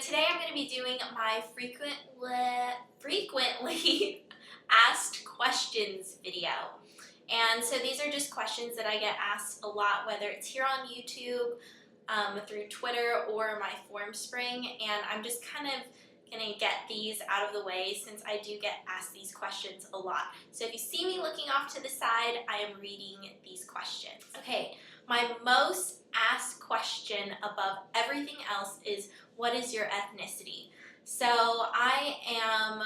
today I'm going to be doing my frequently asked questions video. And so these are just questions that I get asked a lot, whether it's here on YouTube, through Twitter, or my formspring. And I'm just kind of going to get these out of the way since I do get asked these questions a lot. So if you see me looking off to the side, I am reading these questions. Okay, my most asked question above everything else is, what is your ethnicity? So I am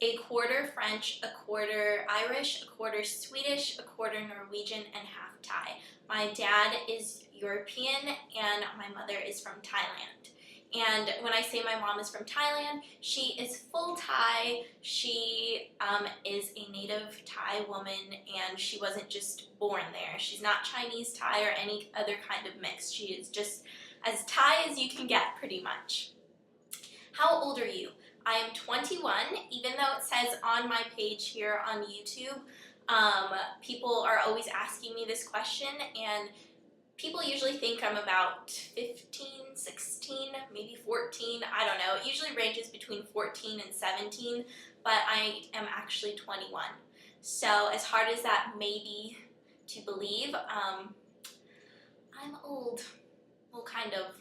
a quarter French, a quarter Irish, a quarter Swedish, a quarter Norwegian, and half Thai. My dad is European and my mother is from Thailand. And when I say my mom is from Thailand, she is full Thai. She is a native Thai woman, and she wasn't just born there. She's not Chinese Thai or any other kind of mix. She is just as Thai as you can get, pretty much. How old are you? I am 21, even though it says on my page here on YouTube, people are always asking me this question, and people usually think I'm about 15, 16, maybe 14, I don't know. It usually ranges between 14 and 17, but I am actually 21. So as hard as that may be to believe, I'm old. Well, kind of,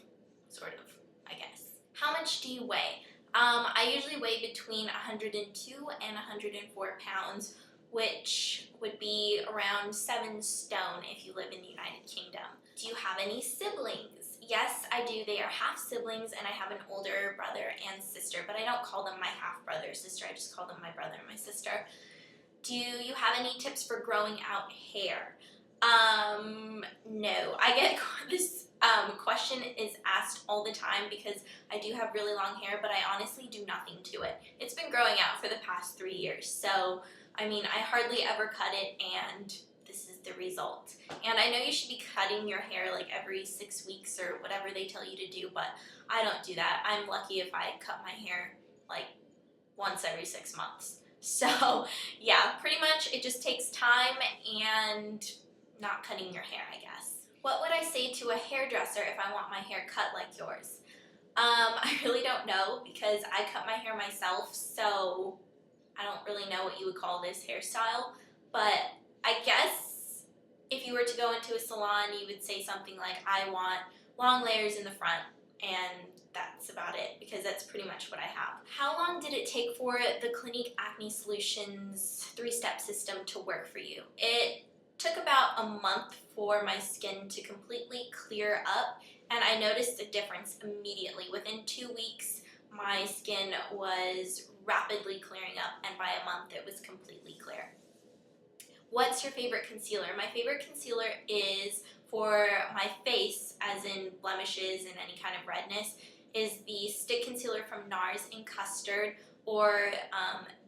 sort of, I guess. How much do you weigh? I usually weigh between 102 and 104 pounds, which would be around 7 stone if you live in the United Kingdom. Do you have any siblings? Yes, I do. They are half siblings, and I have an older brother and sister, but I don't call them my half brother or sister. I just call them my brother and my sister. Do you have any tips for growing out hair? No. I get this question is asked all the time because I do have really long hair, but I honestly do nothing to it. It's been growing out for the past 3 years, so I mean, I hardly ever cut it, and this is the result. And I know you should be cutting your hair like every 6 weeks or whatever they tell you to do, but I don't do that. I'm lucky if I cut my hair like once every 6 months. So yeah, pretty much it just takes time and not cutting your hair, I guess. What would I say to a hairdresser if I want my hair cut like yours? I really don't know because I cut my hair myself, so I don't really know what you would call this hairstyle, but I guess if you were to go into a salon, you would say something like, I want long layers in the front, and that's about it, because that's pretty much what I have. How long did it take for the Clinique Acne Solutions 3-step system to work for you? It took about a month for my skin to completely clear up, and I noticed a difference immediately. Within 2 weeks, my skin was rapidly clearing up, and by a month it was completely clear. What's your favorite concealer? My favorite concealer is for my face, as in blemishes and any kind of redness, is the stick concealer from NARS in custard, or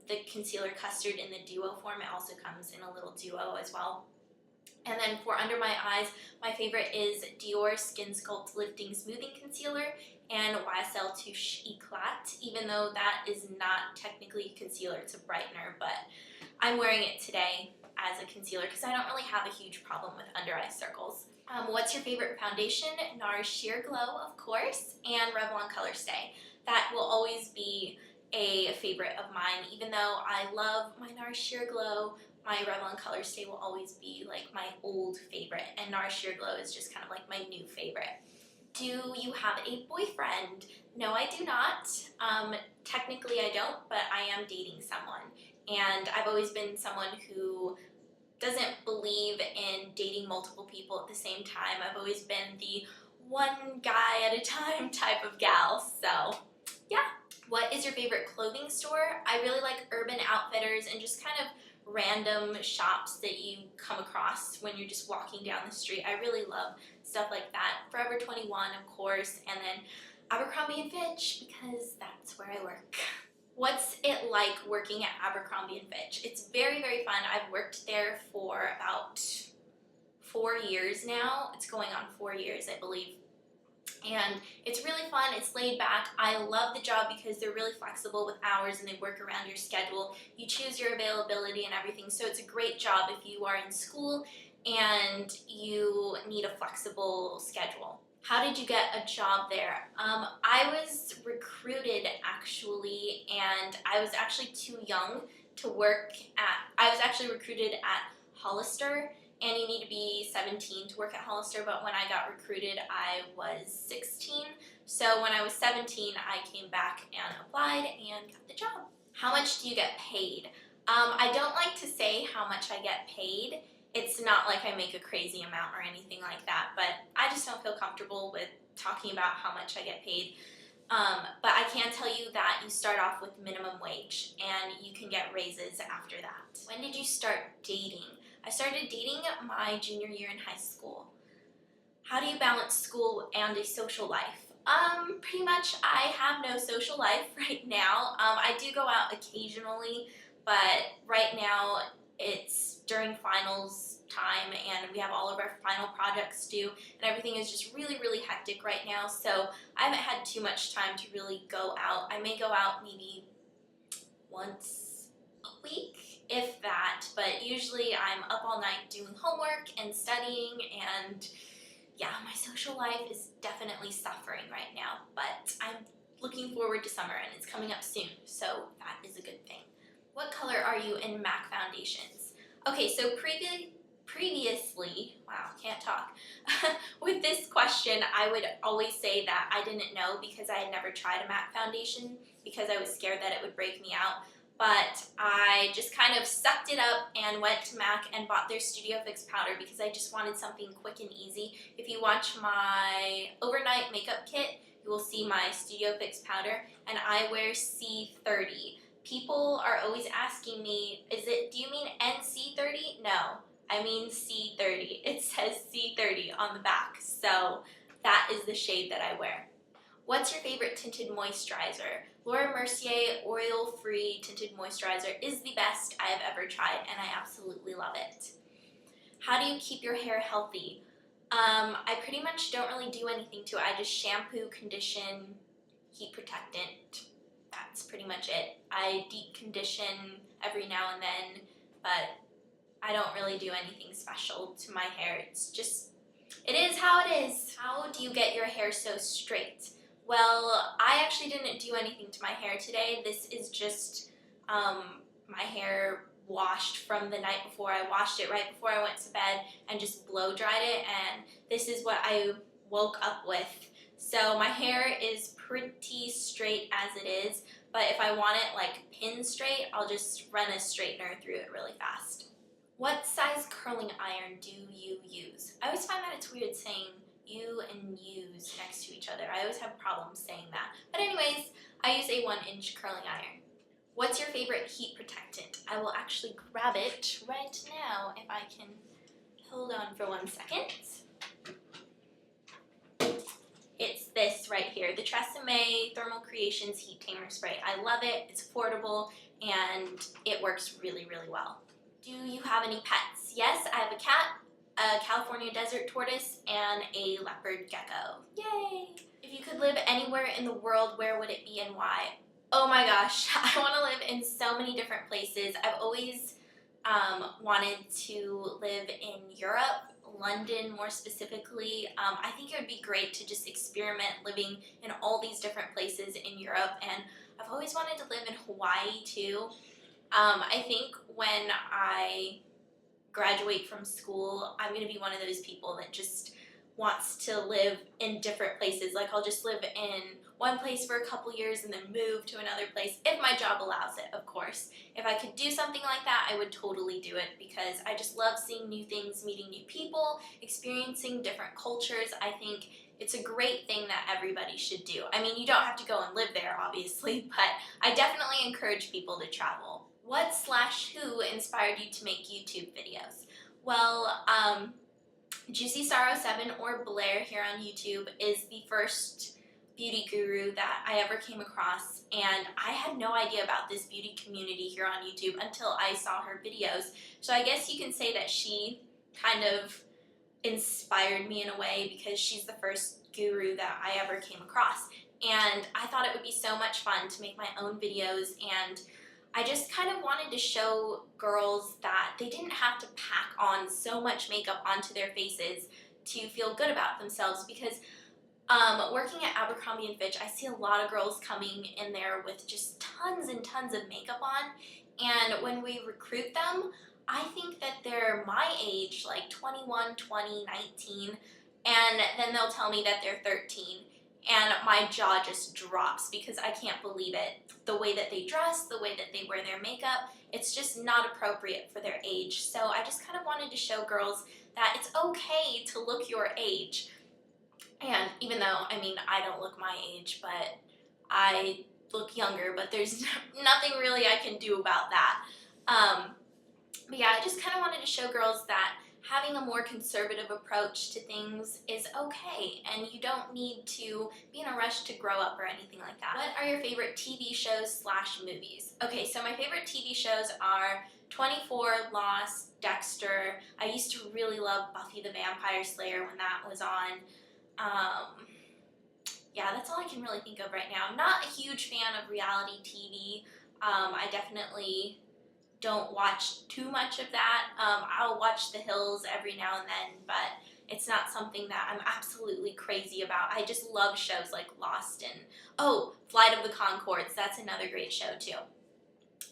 the concealer custard in the duo form. It also comes in a little duo as well. And then for under my eyes, my favorite is Dior Skin Sculpt Lifting Smoothing Concealer and YSL Touche Eclat, even though that is not technically a concealer, it's a brightener, but I'm wearing it today as a concealer because I don't really have a huge problem with under eye circles. What's your favorite foundation? NARS Sheer Glow, of course, and Revlon Color Stay. That will always be a favorite of mine, even though I love my NARS Sheer Glow. My Revlon Color Stay will always be like my old favorite, and NARS Sheer Glow is just kind of like my new favorite. Do you have a boyfriend? No, I do not. Technically I don't, but I am dating someone, and I've always been someone who doesn't believe in dating multiple people at the same time. I've always been the one guy at a time type of gal, so yeah. What is your favorite clothing store? I really like Urban Outfitters and just kind of random shops that you come across when you're just walking down the street. I really love stuff like that. Forever 21, of course, and then Abercrombie & Fitch, because that's where I work. What's it like working at Abercrombie & Fitch? It's very, very fun. I've worked there for about 4 years now. It's going on 4 years, I believe. And it's really fun, it's laid back. I love the job because they're really flexible with hours and they work around your schedule. You choose your availability and everything, so it's a great job if you are in school and you need a flexible schedule. How did you get a job there? I was recruited actually, and I was actually too young to work at, I was actually recruited at Hollister, and you need to be 17 to work at Hollister, but when I got recruited, I was 16. So when I was 17, I came back and applied and got the job. How much do you get paid? I don't like to say how much I get paid. It's not like I make a crazy amount or anything like that, but I just don't feel comfortable with talking about how much I get paid. But I can tell you that you start off with minimum wage and you can get raises after that. When did you start dating? I started dating my junior year in high school. How do you balance school and a social life? Pretty much I have no social life right now. I do go out occasionally, but right now it's during finals time and we have all of our final projects due and everything is just really, really hectic right now, so I haven't had too much time to really go out. I may go out maybe once a week, if that, but usually I'm up all night doing homework and studying, and yeah, my social life is definitely suffering right now, but I'm looking forward to summer and it's coming up soon, so that is a good thing. What color are you in MAC foundations? Okay, so previously, wow, can't talk. With this question, I would always say that I didn't know because I had never tried a MAC foundation because I was scared that it would break me out. But I just kind of sucked it up and went to MAC and bought their Studio Fix powder because I just wanted something quick and easy. If you watch my overnight makeup kit, you will see my Studio Fix powder, and I wear C30. People are always asking me, do you mean NC30? No, I mean C30. It says C30 on the back, so that is the shade that I wear. What's your favorite tinted moisturizer? Laura Mercier oil-free tinted moisturizer is the best I have ever tried, and I absolutely love it. How do you keep your hair healthy? I pretty much don't really do anything to it. I just shampoo, condition, heat protectant. That's pretty much it. I deep condition every now and then, but I don't really do anything special to my hair. It's just, it is how it is. How do you get your hair so straight? Well, I actually didn't do anything to my hair today. This is just my hair washed from the night before. I washed it right before I went to bed and just blow dried it, and this is what I woke up with. So my hair is pretty straight as it is, but if I want it like pin straight, I'll just run a straightener through it really fast. What size curling iron do you use? I always find that it's weird saying you and use next to each other. I always have problems saying that. But anyways, I use a 1-inch curling iron. What's your favorite heat protectant? I will actually grab it right now if I can hold on for 1 second. It's this right here, the Tresemme Thermal Creations Heat Tamer Spray. I love it, it's affordable, and it works really, really well. Do you have any pets? Yes, I have a cat, a California desert tortoise, and a leopard gecko. Yay! If you could live anywhere in the world, where would it be and why? Oh my gosh, I want to live in so many different places. I've always wanted to live in Europe, London more specifically. I think it would be great to just experiment living in all these different places in Europe, and I've always wanted to live in Hawaii too. I think when I graduate from school, I'm going to be one of those people that just wants to live in different places. Like, I'll just live in one place for a couple years and then move to another place, if my job allows it, of course. If I could do something like that, I would totally do it, because I just love seeing new things, meeting new people, experiencing different cultures. I think it's a great thing that everybody should do. I mean, you don't have to go and live there, obviously, but I definitely encourage people to travel. What/who inspired you to make YouTube videos? Well, Juicy Sorrow 7, or Blair here on YouTube, is the first beauty guru that I ever came across, and I had no idea about this beauty community here on YouTube until I saw her videos. So I guess you can say that she kind of inspired me in a way, because she's the first guru that I ever came across, and I thought it would be so much fun to make my own videos, and I just kind of wanted to show girls that they didn't have to pack on so much makeup onto their faces to feel good about themselves, because Working at Abercrombie & Fitch, I see a lot of girls coming in there with just tons and tons of makeup on, and when we recruit them, I think that they're my age, like 21, 20, 19, and then they'll tell me that they're 13, and my jaw just drops because I can't believe it. The way that they dress, the way that they wear their makeup, it's just not appropriate for their age. So I just kind of wanted to show girls that it's okay to look your age. And even though, I mean, I don't look my age, but I look younger, but there's nothing really I can do about that. But yeah, I just kind of wanted to show girls that having a more conservative approach to things is okay, and you don't need to be in a rush to grow up or anything like that. What are your favorite TV shows / movies? Okay, so my favorite TV shows are 24, Lost, Dexter. I used to really love Buffy the Vampire Slayer when that was on. Yeah, that's all I can really think of right now. I'm not a huge fan of reality TV. I definitely don't watch too much of that. I'll watch The Hills every now and then, but it's not something that I'm absolutely crazy about. I just love shows like Lost and, oh, Flight of the Conchords. That's another great show too.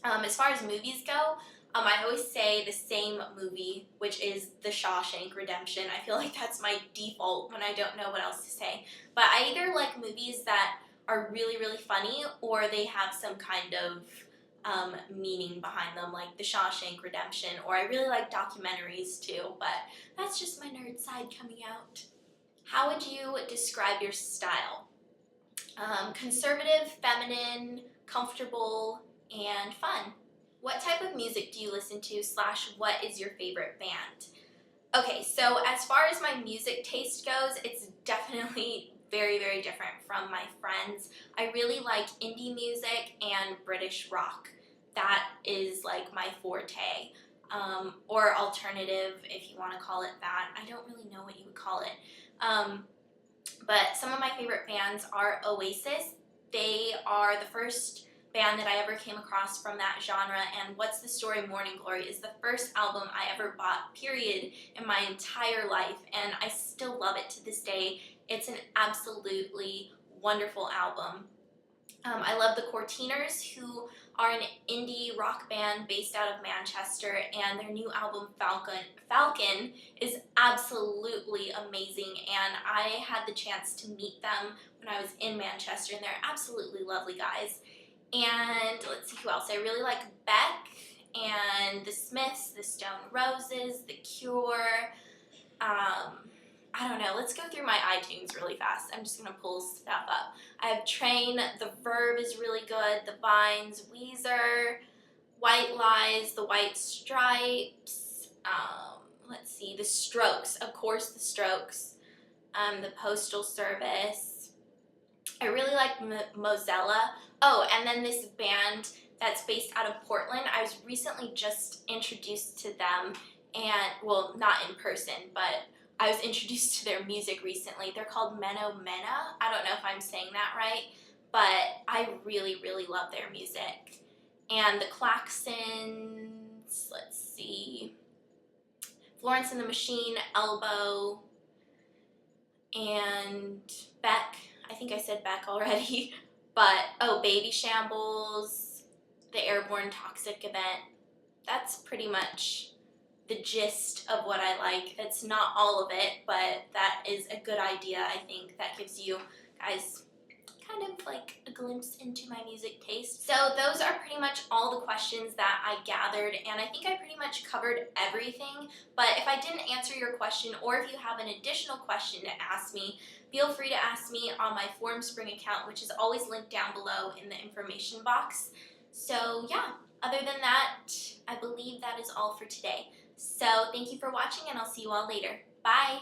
As far as movies go, I always say the same movie, which is The Shawshank Redemption. I feel like that's my default when I don't know what else to say. But I either like movies that are really, really funny, or they have some kind of meaning behind them, like The Shawshank Redemption, or I really like documentaries too, but that's just my nerd side coming out. How would you describe your style? Conservative, feminine, comfortable, and fun. What type of music do you listen to / what is your favorite band? Okay, so as far as my music taste goes, it's definitely very, very different from my friends. I really like indie music and British rock. That is like my forte. Or alternative, if you want to call it that. I don't really know what you would call it. But some of my favorite bands are Oasis. They are the first band that I ever came across from that genre, and What's the Story Morning Glory is the first album I ever bought, period, in my entire life, and I still love it to this day. It's an absolutely wonderful album. I love the Courteeners, who are an indie rock band based out of Manchester, and their new album Falcon is absolutely amazing, and I had the chance to meet them when I was in Manchester, and they're absolutely lovely guys. And let's see who else. I really like Beck and the Smiths, the Stone Roses, the Cure. I don't know. Let's go through my iTunes really fast. I'm just going to pull stuff up. I have Train, The Verb is really good, The Vines, Weezer, White Lies, The White Stripes. Let's see, The Strokes. Of course, The Strokes. The Postal Service. I really like Mozilla. Oh, and then this band that's based out of Portland. I was recently just introduced to them, and, well, not in person, but I was introduced to their music recently. They're called Meno Mena. I don't know if I'm saying that right, but I really, really love their music. And the Klaxons, let's see, Florence and the Machine, Elbow, and Beck. I think I said Beck already. But, oh, Baby Shambles, the Airborne Toxic Event. That's pretty much the gist of what I like. That's not all of it, but that is a good idea, I think. That gives you guys kind of like a glimpse into my music taste. So those are pretty much all the questions that I gathered, and I think I pretty much covered everything. But if I didn't answer your question, or if you have an additional question to ask me, feel free to ask me on my Formspring account, which is always linked down below in the information box. So yeah, other than that, I believe that is all for today. So thank you for watching, and I'll see you all later. Bye!